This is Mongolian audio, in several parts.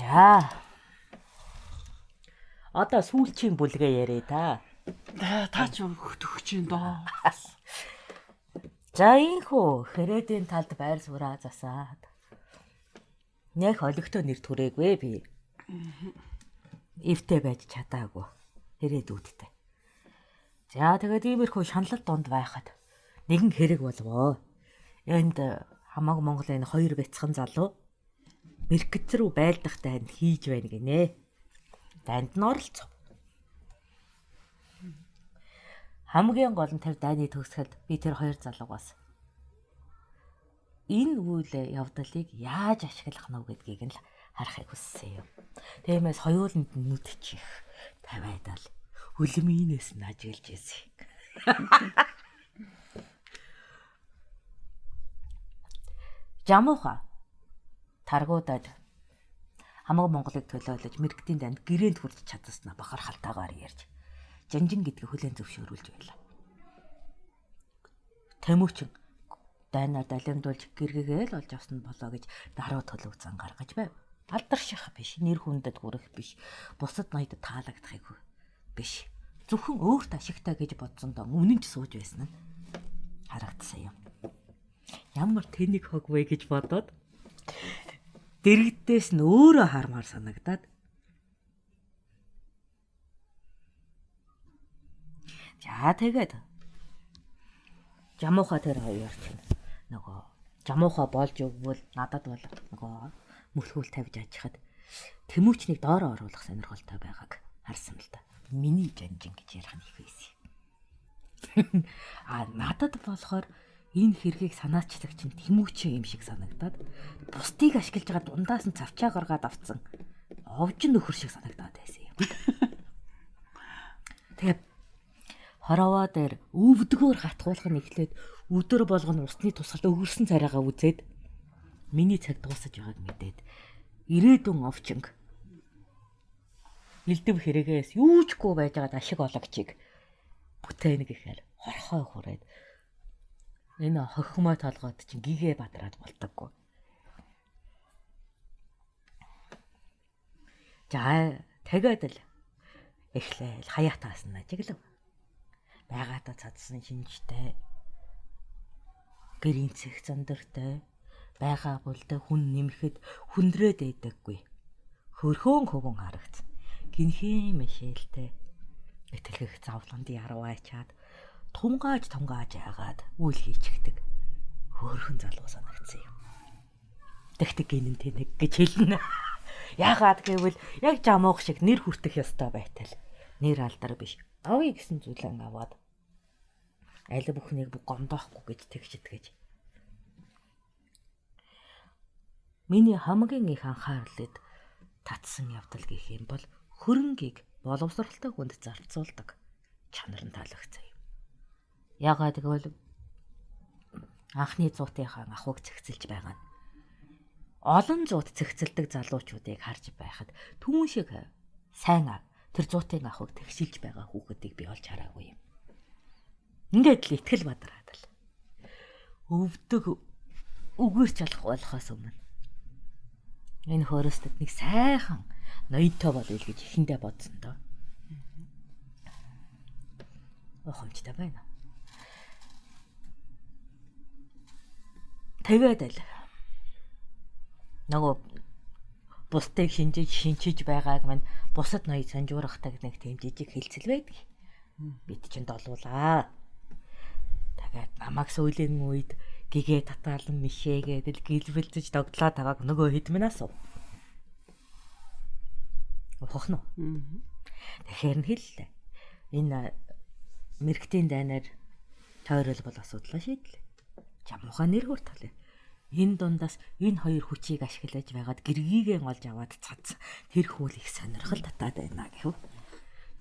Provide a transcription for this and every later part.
За. Одоо сүүлчийн бүлгээ яриа та. Та ч өгч юм доо. За ийхүү хэрэдийн талд байр сууриа засаад. Нэх олигтой нэр түрээгүй би. Эвтэй байж чадаагүй. Хэрээдүүдтэй. За тэгээд иймэрхүү шаналл донд байхад нэгэн хэрэг болвоо. Энд хамаагүй Монголын хоёр бяцхан залуу Мэргэц рүү байлдах дайнд хийж байна гинэ. Дайнд нь оролцов. Хамгийн гол нь тэр дайны төгсгөлд би тэр хоёр залуугаас энэ үйл явдлыг яаж ашиглах нь гэдгийг нь л харахыг хүссэн юм. Тиймээс хоёуланд нүдчих тавиадал хөлмийнээс нь ажиглаж ирсэн. Жамууха таргуудад хамаг Монголыг төлөөлөж мэрэгтийн данд гэрээнд хүрч чадсанаа бахархалтайгаар ярьж жанжин гэдгийг хүлээн зөвшөөрүүлж байлаа. Тэмүүчин дайнаа далимдуулж гэргэгээл олж авсан болоо гэж даруй төлөв зан гаргаж байв. Алдарших биш, нэр хүндэд хүрэх биш, бусад ноёдод таалагдахыг биш. Зөвхөн өөрт ашигтай гэж бодсон доо үнэн ч сууж байсан нь харагдсан юм. Ямар тэнэг хог вэ гэж бодоод дэрэгдээс нь өөрөө хармаар санагдаад за тэгээд жамууха тэр хоёр чинь нөгөө жамууха болж өгвөл надад бол нөгөө мөлхүүл тавьж ажихад тэмүүчнийг доороо оруулах сонирхолтой байгааг харсан л да. Миний жанжин гэж ярих нь их байсан. Надад болохоор энэ хэргийг санаачлагч нь тэмүүчин юм шиг санагдаад бусдыг ашиглаж байгаа дундаас нь цавчаа гаргаад авцсан овжин нөхөр шиг санагдаад байсан юм. Тэгээд хоровоо дээр өвдгөөр хатгуулах нь эхлээд өдөр болгоно усны тусгалд өгөрсөн царайгаа үзээд миний цаг дуусаж байгааг мэдээд ирээдүйн овчинг элдэв хэрэгээс юучгүй байжгаад ашиг ологчийг бүтээн гэхээр хорхой хүрээд энэ хохимой толгойд чинь гигээ бадраад болдоггүй. За тэгээд л эхлээл хаяатаас нь ажиглав. Байгаадаа цадсан шинжтэй гэрийн цэг зандартай байгаа бүлдэ хүн нэмэхэд хүндрээд байдаггүй. Хөрхөөн хөвөн харагц. Гинхийн мишэлтэй итгэх завландын арваачаад тунгааж яагаад үйл хийчихдэг хөөрхөн залуу санагдсан юм. Тэгтэг гинэн тэнэг гэж хэлнэ. Яагаад гэвэл яг жамуух шиг нэр хүртэх ёстой байтал нэр алдар биш. Авъя гэсэн зүйлэн аваад аль бүхнийг гомдоохгүй гэж тэгшид гэж. Миний хамгийн их анхаарлыг татсан явдал гэх юм бол хөрөнгийг боловсралтай хүнд зарцуулдаг чанар нь таалагдсан юм. Яагаад гэвэл анхны зуутынхаа ахуйг цэгцэлж байгаа нь олон зуут цэгцэлдэг залуучуудыг харж байхад түүн шиг сайн тэр зуутын ахуйг тэгшилж байгаа хүүхэдийг би олж хараагүй юм. Ингээд л итгэл бадраад л өвдөг үгээрч алах болохоос өмнө энэ хөрөсtöд нэг сайхан ноёдтой болъё гэж ихэндээ бодсон доо. Ухамжтай байна. Тэгээд л нөгөө бусдыг шинчиж байгааг мань бусад ноёд санжуурахдаг нэг тийм жижиг хэлцэл байдаг. Бид чинь долуулаа. Тэгээд намайг сүүлийн үед гэгээ татаалан мишээгээд л гэлбэлзэж догтлоо таваг нөгөө хэдмэнээс уу. Ухах нь. Тэгэхээр нь хэллээ. Энэ мэрэгтийн дайнаар тойрол бол асуудлаа шийдлээ. Жамууха нэр хүртэлээ. Энэ дундаас энэ хоёр хүчийг ашиглаж байгаад гэргийгэн олж аваад цац тэр хүл их сонирхол татаад байна гэв.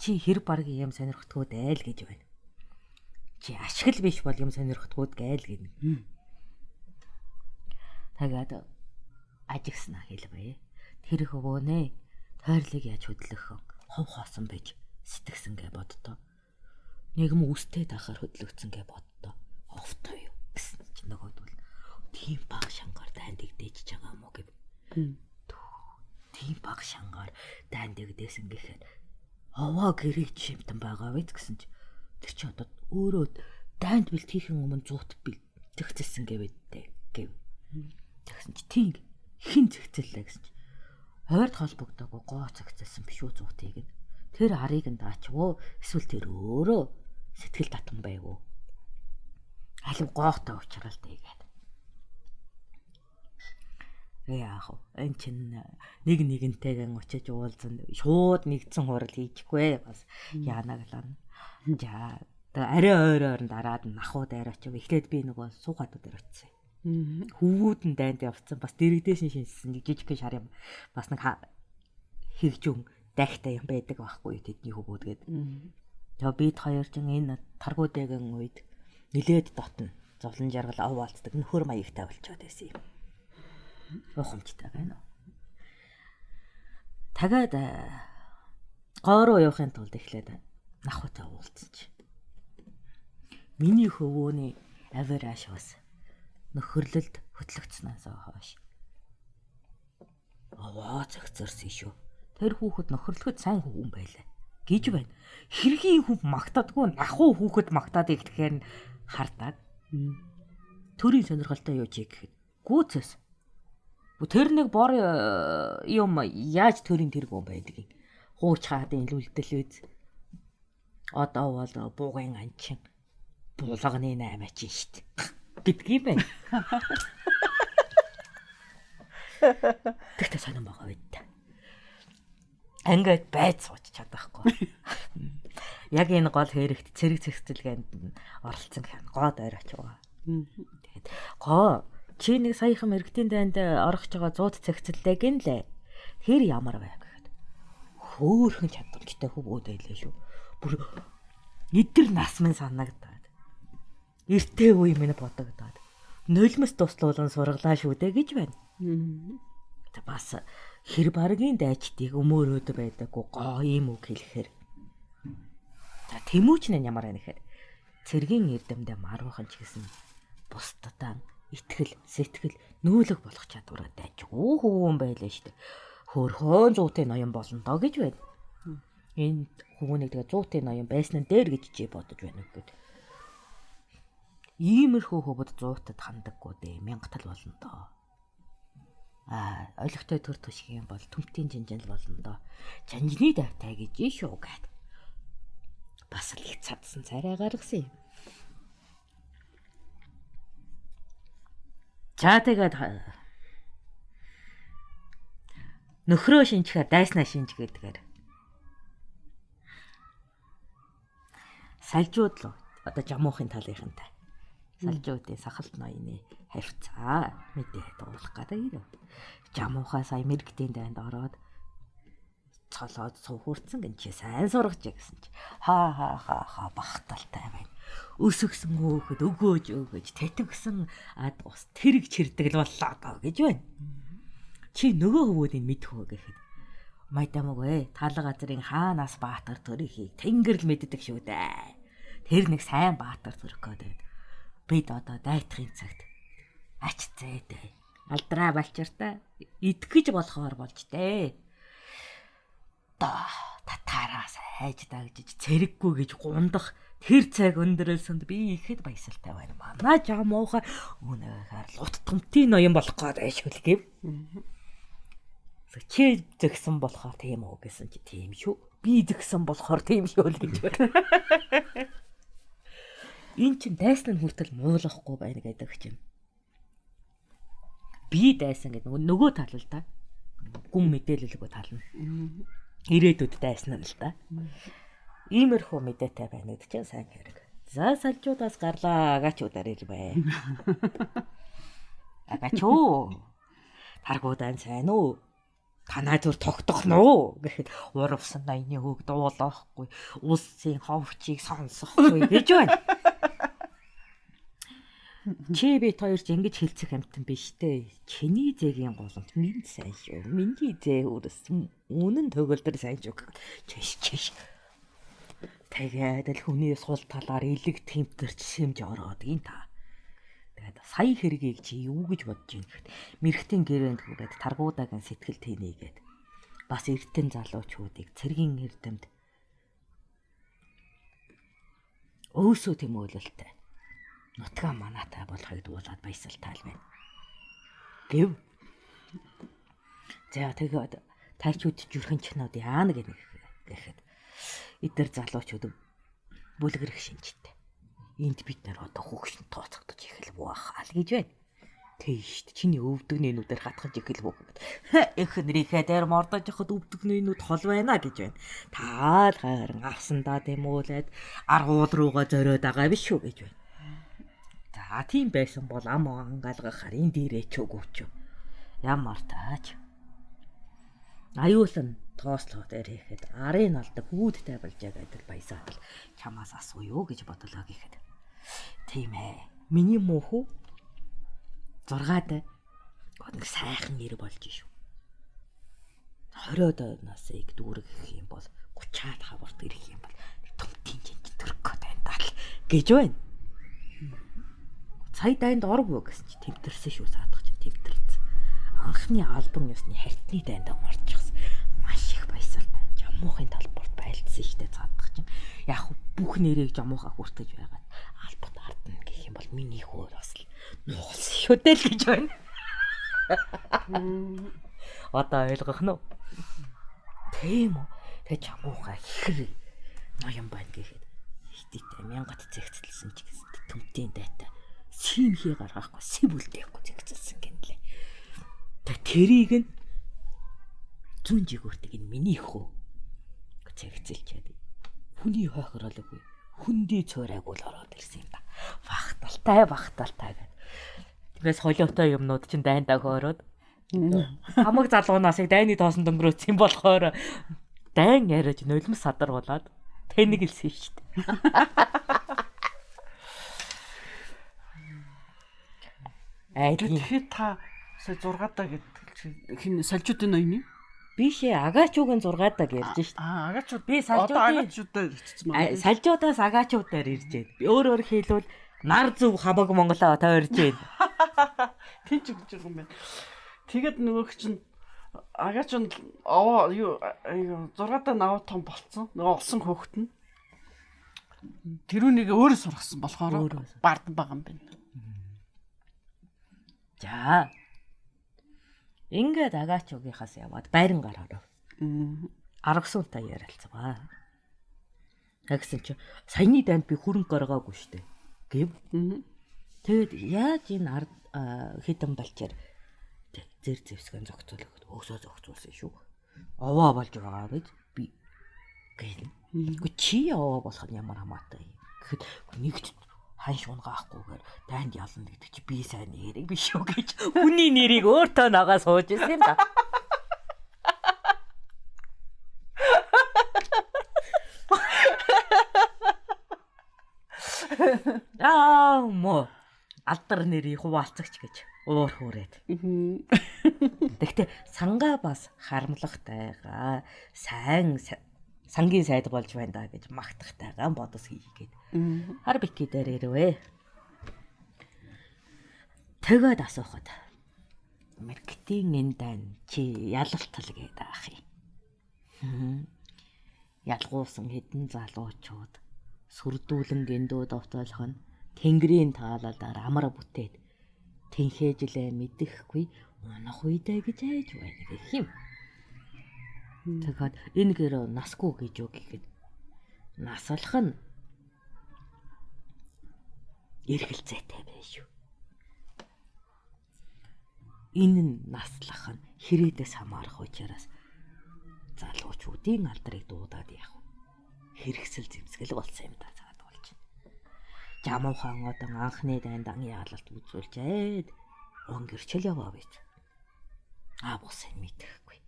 Чи хэр баргийн юм сонирхтгууд айл гэж байна. Чи ашигл биш бол юм сонирхтгууд гайл гэнэ. Тэгээд ажигснаа хэлвэ. Тэр хөвөөнэ тойрлыг яаж хөдлөх хов хоосон байж сэтгсэнгээ боддоо. Нэгм үстэй тахаар хөдлөгцөнгөө боддоо. Овтой юу гэсэн чинь нөгөөд бол тийм баг шангаар дайнд игдэж байгаа юм уу гэв. тийм баг шангаар дайнд дэгдээс ингэхээр овоо гэрээ чимтэн байгаа вэ гэсэн чи тэр чи одоо өөрөө дайнд бэлтгийхэн өмнө зуут бэлтгэцэлсэн гэвэдтэй гэв. Тэгсэн чи тийм хин зэгцэллээ гэсэн чи хойрд холбогдоогүй гоо зэгцэлсэн биш үү зуутыг нь. Тэр арыг нь даачвөө эсвэл тэр өөрөө сэтгэл татан байв уу? Алив гоохтой уучрал тэгээд. Яах вэ? Энд чинь нэг нэгнтэйгэн очиж уулзсан шууд нэгдсэн хурал хийчихгүй бас яана гэлэн. За арай ойроор дараад нахуу дээр очив. Эхлээд би нөгөө суугаад дээр очив. Хөвгүүд нь дайнд явцсан бас дэрэгдээшин шинжсэн нэг жижиг шар юм. Бас нэг хэрэгжүүн дайхтай юм байдаг байхгүй тэдний хөвгүүд гээд. Тэгээ бид хоёр ч энэ таргуудын үед нилээд дотно зовлон жаргал овоолцдаг нөхөр маягтай болчиход байсан юм. Ухамжтай байна уу? Тагаад гоороо явахын тулд эхлээд нахуйтай уулзсан чи. Миний хөвгөөний авираш бас нөхөрлөлд хөтлөгдснөөс хойш. Аваа зэгцэрсэн шүү. Тэр хүүхэд нөхөрлөхөд сайн хүүхэн байлаа гэж байна. Хэргийн хөв магтадгүй нахуу хүүхэд магтаад ихлэхээр хардаг. Төрийн сонирхолтой юу чи гэхэд гүцэс. Тэр нэг бор юм яаж төрийн тэргүүн байдгийг хууч хаадын илүүлдэл үз. Одоо бол буугын анчин булганы 8 чинь штт гэдгийм байна. Тэгтээ сонирм байгаа үед. Ангид байц сууч чадахгүй. Яг энэ гол хэрэгт цэрэг зэгцэлгээнд оролцсон гэх гоод ойрооч байгаа. Тэгээд гоо чи нэг саяхан мэрэгтийн дайнд орох жбайгаа 100 цэгцэлтэй гинлээ. Тэр ямар байв гэхэд хөөхөн чадвартай хөвгүүд байлаа шүү. Бүр эдгэр насмын санагдаад. Эртээ үе минь бодогдоод. Нулимс туслуулан сургалаа шүү дээ гэж байна. Бас хэр баргийн дайчдыг өмөөрөөд байдаггүй гоо юм үг хэлэхээр. За тэмүүч нь ямар байна гэхээр цэргийн эрдэмдээ маруухан ч гэсэн бусдаа итгэл, сэтгэл, нүүлэг болох чадвараа дайжгүй хөвгөн байлаа шүү дээ. Хөрхөн зуутын ноён болно доо гэж байна. Энэ хөвгөнийг тэгээ зуутын ноён байсан нь дээр гэж чи бодож байна гэхэд. Иймэрхүү хөвгөд зуутад хандаггүй дээ. Мянгатал болно доо. Олигтой төр төших юм бол төмтийн жанжил болно доо. Жанжны давтай гэж шүү гэд. Бас л их цадсан царай гаргасан юм. За тэгээд нөхрөө шинжихэ дайснаа шинж гэдгээр. Салжууд л одоо жамуухын талынхантай. Салжуудын сахалт ноёны хавцаа мэдээ дуулах гэдэг юм. Жамуухаа сая мэрэгтийн дайнд ороод цолоод суугурцсан гэн чи сайн сургаж гэсэн чи хаа бахталтай байна. Өсөгсөн хөөхөд өгөөж татвгсан ад ус тэрэг чирдэг л боллоо доо гэж байна. Чи нөгөө хөвгүүдийг мэдэх үү гэхэд майдамаг вэ тал газрын хаанаас баатар төрөхийг тэнгэр л мэддэг шүү дээ. Тэр нэг сайн баатар төрөх гэдэг. Бид одоо дайтахын цагт ач зээдээ алдраа балчиртай идэх гэж болохоор болж дээ. Татараас хайж дагжиж цэрэггүй гэж гундах тэр цаг өндөрлсөнд би ихэд баясалтай байна. Манай жамууха өнөөхээр лут томтын ноён болох гээд айшгүй гэв. Чи зэгсэн болохоор тийм үү гэсэн чи тийм шүү. Би зэгсэн болохоор тийм шүү л гэж байна. Энд чин дайсан нь хүртэл муулахгүй байна гэдэг чинь. Би дайсан гэдэг нөгөө тал л да. Гүн мэдээлэлгүй тал нь. Ирээдүйд дайсан л да. Иймэрхүү мэдээтэй байна гэдэг чинь сайн хэрэг. За салжуудаас гарлаа агачуудаар ирвэ. Агачуу. Таргуудaan сайн уу? Танай зүр тогтох нуу гэхэд урвсан ноёны хөг дуулахгүй улсын ховчийг сонсохгүй гэж байна. Чи бит хоёр ч ингэж хэлцэх амтан биш дээ. Чиний зээгийн голомт минь сайн шүү. Миний зээ үрсэн үнэн төгөлдөр сайн шүү. Чиш. Тэгээд л хүний сул талаар илэг тэмтэрч сэмж ороод ин та. Тэгээд сая хэргийг чи юу гэж бодож байна гэхэд мэрэгтийн гэрээнд хүрээд таргуудагийн сэтгэл тэнийгээд бас эрдэн залуучуудыг цэргийн эрдэмд өөсөө тэмүүлэлтэй нутгаа манаатай болохыг дуулаад баясалтай байна. Гэв. За тэгээд тайчууд жүрхэн чинүүд яана гэхэд эдгээр залуучууд бүлгэрэх шинжтэй. Энд бид нар одоо хөгшин тооцогдож эхэлв байхаа л гэж байна. Тийш чиний өвдөгнөөнүүдээр хатгаж эхэлв үү. Их нэрийнхээ дээр мордож яхад өвдөгнөөнүүд хол байна гэж байна. Таал хайран авсандаа тэмүүлээд аргуул руугаа зориод байгаа биш үү гэж байна. За тийм байсан бол ам ангаалгах харин дээрээ ч өгөөч. Ямар тааж. Аюулан тоослоод ирэхэд арын алдаг хүүдтэй болж байгаа баясаад л чамаас асууё гэж бодлоо гэхэд. Тийм ээ. Миний мөнхөө 6-аад нэг сайхан нэр болж шүү. 20-од насыг дүүргэх юм бол 30-аад хаварт ирэх юм бол томтын жинж төрөх гэдэг л гэж байна. Сая дайнд оргүй гэсэн чи тэмтэрсэн шүү саадах чинь тэмтэрсэн. Анхны албан ёсны хартны дайнд орчихсон. Маш их баясалтай. Жамуухын талбарт байлдсан штэ цаадах чинь. Яг бүх нэрийг жамуухаа хүртэж байгаа. Албат ардна гэх юм бол миний хөөр бас л нуулсан шүү дээ л гэж байна. Одоо ойлгох нь уу? Тийм үү. Тэг жамуухаа хэр ноён байна гэхэд хиттэй мянгат зэгцэлсэн ч гэсэн төмтийн дайтай симхий гаргахгүй сэвүлдэхгүй зэгцэлсэн гэнлээ. Тэг тэрийг нь зүүн жигүүртэг энэ миний хөө зэгцэлчээд хүний хойхролоогүй хүндий цойрайг бол ороод ирсэн юм ба. Бахталтай гэдэг. Тэгээс холиотой юмнууд чинь дайндаа хөөрөөд хамаг залуунасыг дайны тоосон дөнгөрөөцсөн болохоор дайн яриаж нулимс садар болоод тэнэгэлсэн шүү дээ. Тэгэхээр та сая 6-даа гэдэг хин салжуудын ноёны? Биш ээ, агаачуугийн 6-даа ярьж шүү дээ. Агаачууд би салжуудаа ирчихсэн байна. Салжуудаас агаачуудаар ирж байна. Өөрөөр хэлбэл нар зүв хамаг Монголоо тойрж байна. Тинч өгч байгаа юм байна. Тэгээд нөгөөх чинь агаач нь аваа юу 6-даа наваа том болцсон. Нөгөө олсон хөөхт нь тэрүүнийг өөрөө сургасан болохоор бардсан байгаа юм байна. За. Ингээд агаачуугийнхаас яваад байран гараарав. Аргасуултаа ярилцгаа. Тэгсэн чи саяны дайнд би хөрөнгө гаргаагүй штэ. Гэв. Тэгэд яаж энэ хитэн балчаар зэр зэвсгэн зогцоолоход өсөө зогцуулсан шүү. Овоо болж байгаа гэж би гэн. Гэхдээ чи овоо болох нь ямар хамаатай. Гэхэд нэгт ханш унгаахгүйгээр дайнд ялна гэдэг чи би сайн нэрийг биш үү гэж хүний нэрийг өөртөө нагаа сууж ирсэн юм да. Мо алдар нэрийг хуваалцагч гэж уур хүрээд. Тэгэхдээ сангаа бас харамлахтайгаа сайн сангийн сайд болж байна да гэж магтахтайгаа бодос хийгээд. Хар бики дээр ирвэ. Тэгээд асуухад маркетинг энэ чи ялалтал гэдэг ах юм. Ялгуулсан хэдэн залуучууд сүрдүүлэн гиндүү довтоолох нь тэнгэрийн таалалаар амар бүтээд тэнхээжлээ мэдэхгүй унах үедээ гэж айж байна гэх юм. Тэгэхээр энэ гэр насгүй гэж үг гэхэд наслах нь эргэлзээтэй байж шүү. Энэ нь наслах нь хэрээдээс хамаарах учраас залуучуудын алдрыг дуудаад явах. Хэрэгсэл зэмсгэл болсон юм да цаад болж байна. Жамуухан одон анхны дайнд ан яалалт үзүүлжээд өнгөрчл яваа биз. Бус энэ мэдэхгүй.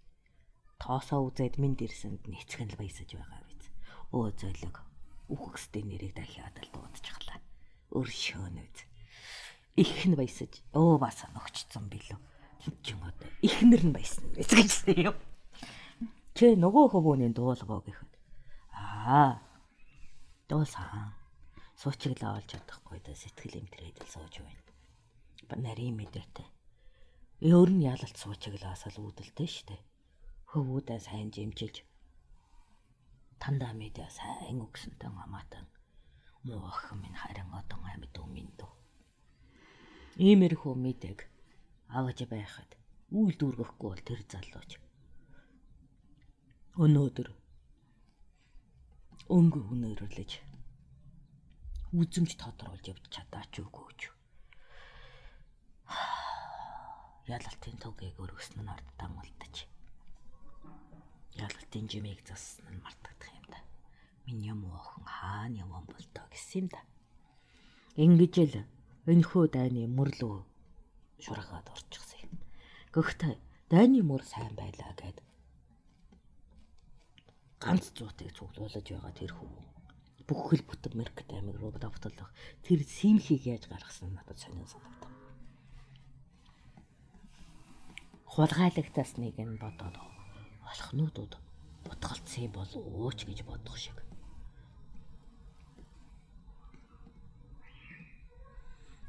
Тоосоо үзээд минь дэрсэнд нэцгэн л баясаж байгаа биз. Өө зөөлөг үхэгстэй нэрийг дахиад л дуудчихлаа. Өршөөнөд. Их нь баясаж бас ногчсон билүү. Чин одоо ихнэр нь баясан гэжсэн юм. Чи нөгөө хөвөөний дуулгоо гэхэд дуусан. Суучиглаа олж чадахгүй да сэтгэл имтрээд л сууж байна. Нарийн мэдээтэй. Өөр нь ялалт суучиглаас л үүдэлтэй штэ. хөвгүүдээ сайн жимчилж тандаа мэдээ сайн өгсөнтэй амаатан муу охин минь харин одон амьд өмнө дөө. Иймэрхүү мэдэг аваж байхад үйл дүүргэхгүй бол тэр залууч өнөөдөр өнгө өнөөрлөж үзэмж тодруулж явж чадаач үгүйч. Ялалтын тугийг өргөсөн нь ард тамгалдаж. Ялалтын жимийг зассан нь мартагдах юм да. Миний муухан хаана явсан бол тоо гэсэн юм да. Ингэж л энэхүү дайны мөрлөө шургаад орчихсон юм. Гэхдээ дайны мөр сайн байлаа гэд ганц зуутыг цуглуулж байгаа тэр хүү бүхэл бүтэн Меркт аймаг руу давталах тэр симхийг яаж гаргасан надад сонин санагдав. Хулгайлагтаас нэг нь бодоод олхнуудууд бутгалцсан бол ууч гэж бодох шиг.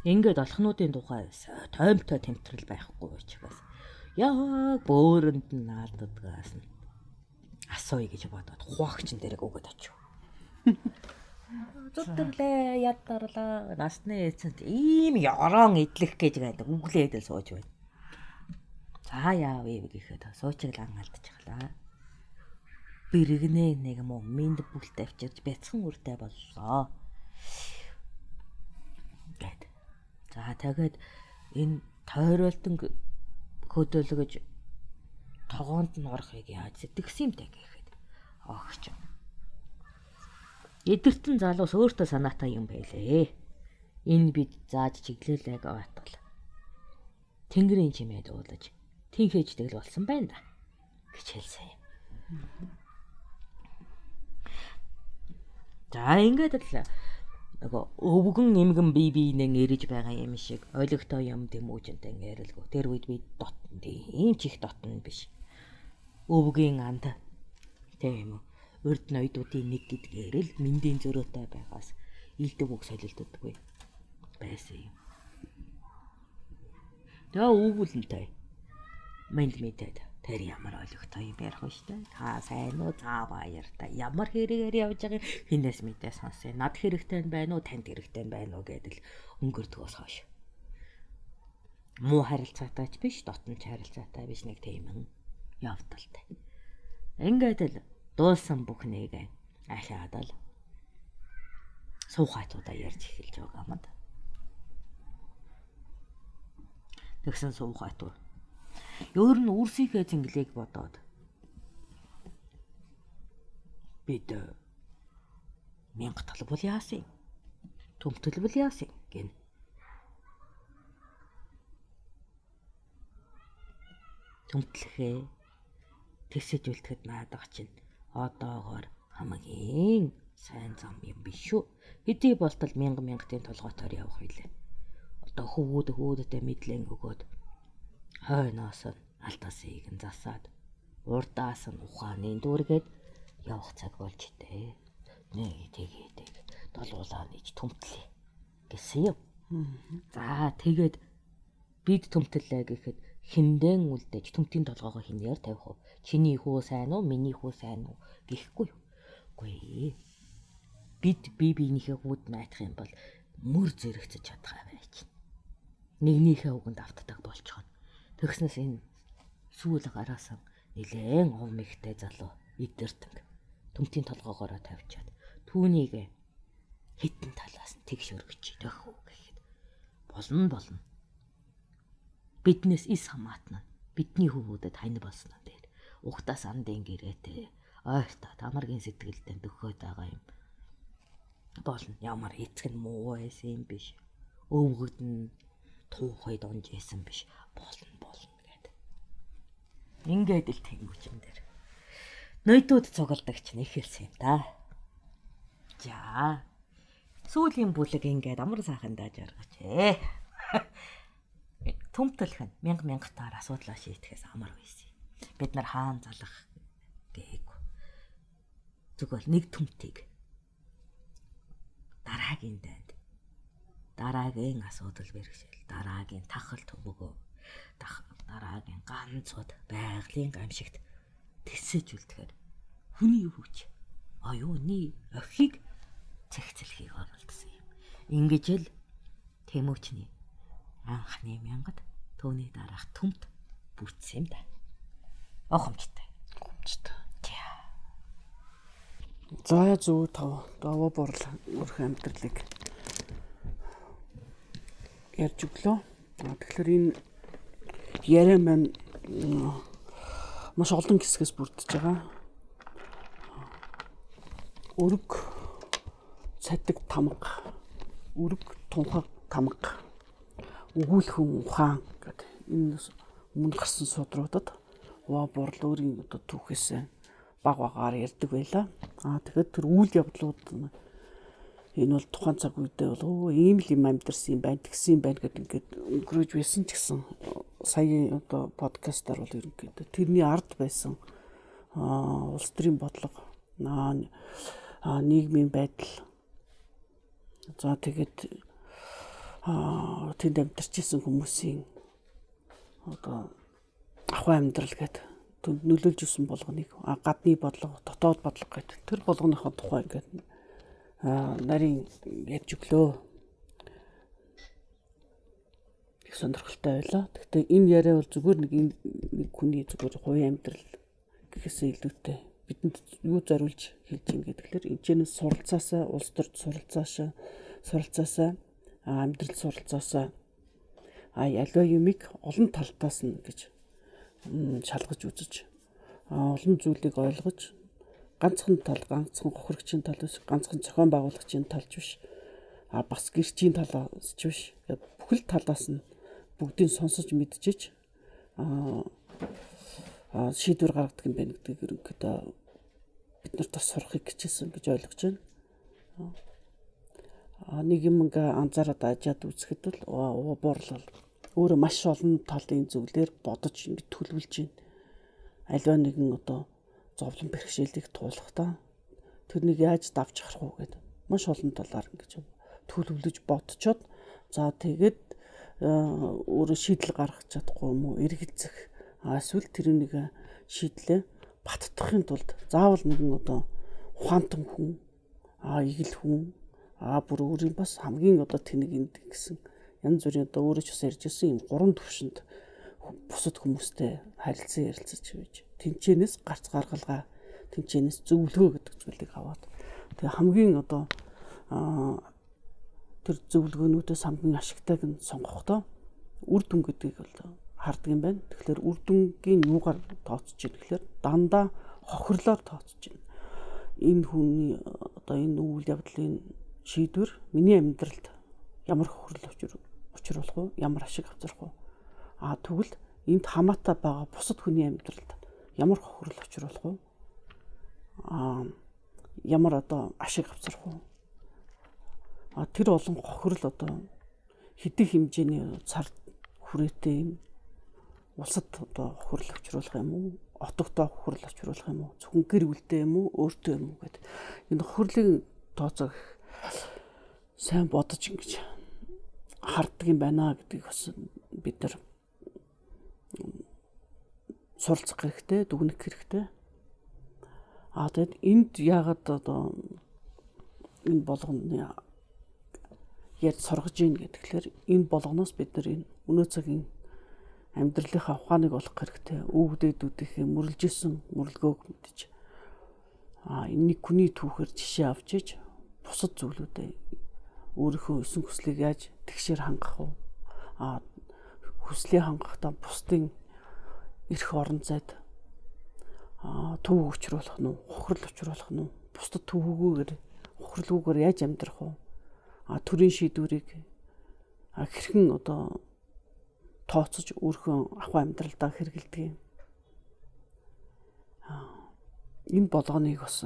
Ингээд олхнуудын тухай тоймтой тэмтрэл байхгүй учраас яг бөөрөнд нь наалддагаас нь асууя гэж бодоод хуагчин дээрээ өгöd очив. Зүтгэрлээ ядарлаа насны эцэнд ийм ёроон идлэх гэж байдаг үглээд л сууж байна. За яав гэхэд суучглан алдчихлаа. Бэргэнэ нэг муу минд бүлт авчирч бяцхан үртэй боллоо. Гэт. За тэгээд энэ тойролтон хөдөлгөж тогоонд нь орохыг яаж сэтгэсэн юм бэ гэхэд огч. Эдгэртэн залуус өөртөө санаатай юм байлээ. Энэ бид зааж чиглэлээ гавтал. Тэнгэрийн чимээ дуулаж тэнхээждэг л болсон байна да гэж хэлсэн юм. За ингээд л нөгөө өвгөн эмгэн биенээ эрэж байгаа юм шиг ойлгохтой юм дэмүүжэнтэй ярилгүй. Тэр үед би дотн тийм ч их дотн биш. Өвгийн анд тийм үү. Урд ноёдуудын нэг гэдгээр л мэндийн зөрөөтэй байгаас илдэг үг солилддоггүй байсан юм. Тэгээ өвгөлнтэй мэнд мэдээд тэр ямар ойлгохтой юм ярих вэ штэ. Та сайн уу заа баяртай. Ямар хэрэгээр явж байгаа хинээс мэдээ сонсъё. Над хэрэгтэй байна уу танд хэрэгтэй байна уу гэдэл өнгөрдгөөс хойш. Муу харилцаатайч биш, дотнч харилцаатай биш нэг тийм явдалтай. Ингээд л дуулсан бүхнийг ахиад л суухайтуудаа ярьж эхэлж байгаа юм да. Тэгсэн суухайтууд өөр нь үрсийнхээ зинглийг бодоод бид 1000 талбал яасан төмтөлбөл яасан гин. Төмтлөхээ тэгсэж үлдэхэд наадах чинь одоогоор хамгийн сайн зам юм биш үү? Хэдий болтол 1000 толгойтоор явах билээ. Одоо хөвгүүдтэй мэдлэн өгөөд хойноос нь алтасыг нь засаад урдаас нь ухааны дүүргээд явах цаг болж дээ. Нэг тэгээд долуулаа нэж төмтлээ гэсэн юм. За тэгээд бид төмтлээ гэхэд хиндэн үлдээж төмтийн толгоогоо хинээр тавих уу? Чиний хүү сайн уу, миний хүү сайн уу гэхгүй юу? Үгүй. Бид биенийхээ хүүд наадах юм бол мөр зэрэгцэж чадхаа байж. Нэгнийхээ үгэнд автдаг болчихно. Тэгснээс энэ сүүл гараасан нилээн омигтэй залуу идэртэнг төмтийн толгоогоороо тавьчаад түүнийг хитэн талаас нь тэгш өргөж идэх үү гэхэд болно. Биднээс ис хамаатна. Бидний хөвгүүдэд хань болсон нь дээр. Ухтаас андын гэрээтэй ойртоо тамаргийн сэтгэлдээ дөхөөд байгаа юм. Болно. Ямар эцэг нь муу байсан юм биш. Өвгөд нь туухай донж исэн биш. Болно гэд. Ингээд л тэнгүүчэн дээр. Ноёдууд цугалдаг ч нэхэлсэн юм да. За. Сүүлийн бүлэг ингээд амар сайхан дааж аргачээ. Төмтөлх нь 1000 таар асуудлаа шийдэхээс амар байсан. Бид нар хаан залах гээгүй. Зүгээр нэг төмтийг дараагийн дайнд дараагийн асуудал бэрхшээл, дараагийн тахал төвөгөө, дараагийн ганцуд байгалийн гамшигт тэсэж үлдэхээр хүний хүч оюуны охийг цэгцлэхийг оролдсон юм. Ингэж л Тэмүүчний анхны мянгад түүний дараах түмт бүтсэн юм да. Огомжтой. За зөв тав. Даваа борл өөрхөн амьдралыг ярьж өглөө. Тэгэхээр энэ яриа маань маш олон хэсгээс бүрдэж байгаа. Өрг цатаг тамга, өрг тунхаг тамга, өгүүлхэн ухаан гэдэг энэ өмнө гарсан судруудад Даваа борл өөрийн одоо түүхээс баг багаар ярьдаг байлаа. Тэгэхээр тэр үйл явдлууд энэ бол тухайн цаг үедээ бол ийм л юм амьдэрсэн юм байна, тэгсэн юм байна гэдэг ингээд өнгөрөөж байсан ч гэсэн сая одоо подкастаар бол ерөнхийдөө тэрний ард байсан улс төрийн бодлого, нийгмийн байдал, за тэгээд тэнд амьдарчсэн хүмүүсийн одоо ахуй амьдрал гэдэг түнд нөлөөлж ирсэн болгоныг гадны бодлого, дотоод бодлого гэдэг тэр болгоныхоо тухай ингээд нарийн ярьж өглөө. Их сонирхолтой байлаа. Гэхдээ энэ яриа бол зүгээр нэг хүний зүгээр хувийн амьдрал гэхээсээ илүүтэй бидэнд юу зориулж хэлж ийн гэхээр энэчнээс суралцаасаа, улс төрд суралцаасаа, амьдрал суралцаасаа аливаа юмыг олон талтаас нь гэж шалгаж үзэж олон зүйлийг ойлгож ганцхан хохирогчийн тал биш, ганцхан зохион байгуулагчийн талж биш, бас гэрчийн талаас ч биш, бүхэл талаас нь бүгдийг сонсож мэдчихэж шийдвэр гаргадаг юм байна гэдгийг ерөнхийдөө бид нарт бас сурахыг хичээсэн гэж ойлгож байна. Нэг юм ингээ анзаараад ажаад үзэхэд бол буурлал өөрөө маш олон талын зүйлээр бодож ингэ төлөвлөж байна. Аливаа нэгэн одоо зовлон бэрхшээлийг туулахдаа тэрнийг яаж давж гарах уу гэдэг маш олон талаар ингэж төлөвлөж бодцоод за тэгээд өөрөө шийдэл гаргах чадахгүй юм уу, эргэлзэх эсвэл тэрнийг шийдлээ баттахын тулд заавал нэгэн одоо ухаантан хүн, игэл хүн, бүр өөрийн бас хамгийн одоо тэнэг энд гэсэн янз бүрийн одоо өөрөө ч бас ярьж ирсэн юм 3 төвшөнд бусад хүмүүстэй харилцан ярилцаж байж тэнцэнээс гарц гаргалгаа, тэнцэнээс зөвлөгөө гэдэг зүйлийг аваад тэгээ хамгийн одоо тэр зөвлөгөөнүүдээс хамгийн ашигтайг нь сонгохдоо үр дүн гэдгийг бол хардаг юм байна. Тэгэхээр үр дүнгийн юугаар тооцож байна гэхээр дандаа хохирлоор тооцож байна. Энэ хүний одоо энэ үйл явдлын шийдвэр миний амьдралд ямар хохирол учруулах вэ? Ямар ашиг авчрах вэ? Тэгвэл энд хамаатай байгаа бусад хүний амьдралд ямар хохирол учруулах вэ? Ямар одоо ашиг авчрах вэ? Тэр олон хохирол одоо хэдий хэмжээний цар хүрээтэй юм улсад одоо хохирол учруулах юм уу? Отогтой хохирол учруулах юм уу? Зөвхөн гэр бүлтэй юм уу? Өөртөө юм уу гэдэг. Энэ хохирлын тооцоо сайн бодож ингэж харддаг юм байна гэдгийг бас бид нар суралцах хэрэгтэй, дүгнэх хэрэгтэй. Тэгээд энд яагаад одоо энэ болгоны ярьж сургаж ийн гэхээр энэ болгоноос бид нар энэ өнөө цагийн амьдралынхаа ухааныг олох хэрэгтэй. Өвгдөөдүүдийнхээ мөрлөжсэн мөрлгөөг мэдж энэ нэг хүний түүхээр жишээ авч иж бусад зүйлүүдэд өөрийнхөө эсэн хүслийг яаж тэгшээр хангах вэ? Хүслээ хангахдаа бусдын эрх орон зайд төв учруулах нь уу, хохирол учруулах нь уу, бусдад төвөгөөр хохирлгүйгээр яаж амьдрах вэ? Төрийн шийдвэрийг хэрхэн одоо тооцож өөрийнхөө ахуй амьдралдаа хэрэгэлдэг юм. Энэ болгоныг бас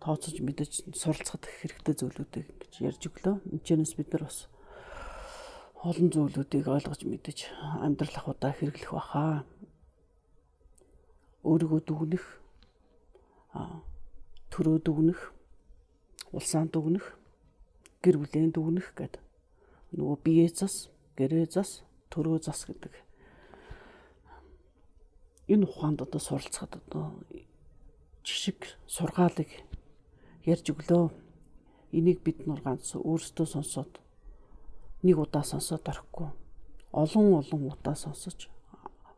тооцож мэдэж суралцах хэрэгтэй зүйлүүдийг гэж ярьж өглөө. Энэчнээс бид нар бас олон зүйлүүдийг ойлгож мэдэж амьдрал ахуйдаа хэрэглэх баха. Өөрийгөө дүгнэх, төрөө дүгнэх, улсаан дүгнэх, гэр бүлийн дүгнэх гэдэг нөгөө бие зас, гэрээ зас, төрөө зас гэдэг энэ ухаанд одоо суралцахад одоо жишг сургаалыг ярьж өглөө. Энийг бид нар ганц өөрсдөө сонсоод нэг удаа сонсоод орохгүй. Олон удаа сонсож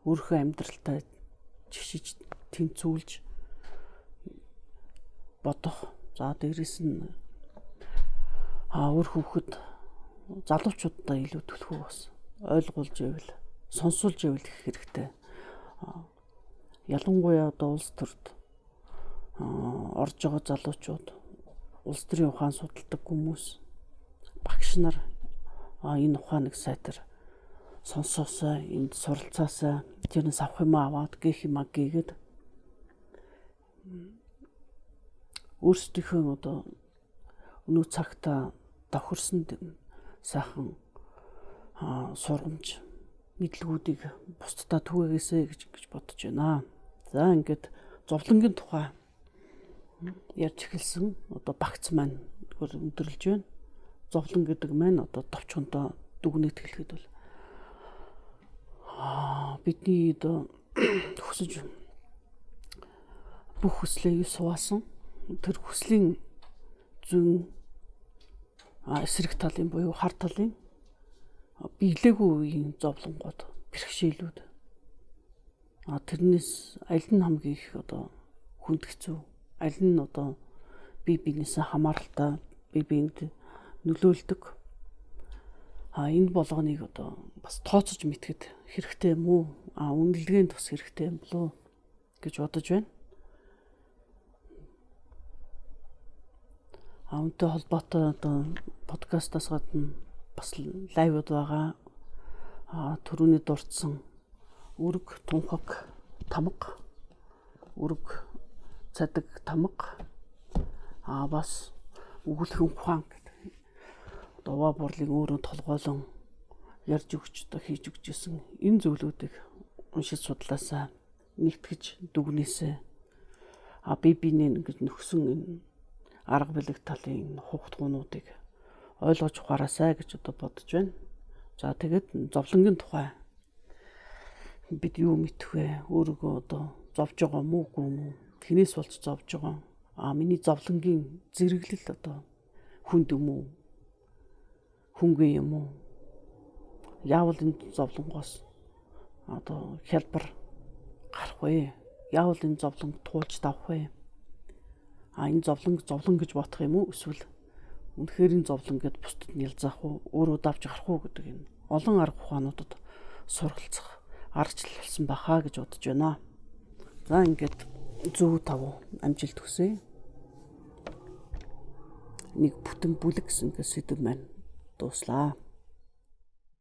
өөрийнхөө амьдралтай жишиж тэнцүүлж бодох. За дээрэс нь өөр хүүхэд залуучуудаа илүү түлхүү бас ойлгуулж ивэл сонсуулж ивэл их хэрэгтэй. Ялангуяа одоо улс төрд орж байгаа залуучууд, улс төрийн ухаан судалдаг хүмүүс, багш нар энэ ухааныг сайтар сонсоосаа, энд суралцаасаа, тэрнээс авах юм аваад гэх юм гээгээд өөрсдийнхөө одоо өнөө цагта давхирсан сайхан сургамж мэдлгүүдийг бусдад түгээгээсэй гэж бодож байна. За ингээд зовлонгийн тухай ярьж эхэлсэн. Одоо багц маань өндөрлж байна. Зовлон гэдэг маань одоо товчхондоо дүгнэж хэлэхэд бол бидний одоо хүсэж бүх хүслээ суусан. Тэр хүслийн зүүн эсрэг талын буюу хар талын биелээгүй үеийн зовлонгууд, бэрхшээлүүд. Тэрнээс аль нь хамгийн их одоо хүнд хэцүү, аль нь одоо бие биенээсээ хамааралтай, бие биенд нөлөөлдөг. Энэ болгоныг одоо бас тооцож мэдхэд хэрэгтэй юм уу? Үнэлгээнд бас хэрэгтэй юм болов гэж бодож байна. Үүнтэй холбоотой одоо подкастаас гадна бас лайвуд байгаа. Түрүүний дурдсан үрг, тунхаг, тамга, үрг, цадаг, тамга. Бас өгүүлхэн ухаан гэдэг. Дуваа бурлын өөрөө толгойлон ярьж өгч одоо хийж өгчсэн энэ зүйлүүдийг уншиж судлаасаа нэгтгэж дүгнээсээ бие биенээ ингэж нөхсөн энэ арга билэг талын хугтгуунуудыг ойлгож ухаараасай гэж одоо бодож байна. За тэгээд зовлонгийн тухай бид юу мэдэх вэ? Өөрийгөө одоо зовж байгаа мүү үгүй мүү? Хинээс болж зовж байгаа? Миний зовлонгийн зэрэглэл одоо хүнд юм уу? Хүнгүй юм уу? Яавал энэ зовлонгоос одоо хялбар гарах вэ? Яавал энэ зовлонг туулж давах вэ? Энэ зовлон гэж бодох юм уу? Эсвэл үнэхээр энэ зовлон гэд бусдад нь ялзаах уу? Өөрөө давж гарах уу гэдэг энэ олон арга ухаануудад суралцах аргачлал болсон бахаа гэж бодож байна. За ингээд зөв тав амжилт хүсье. Нэг бүтэн бүлэг гэсэн сэдв маань дуслаа.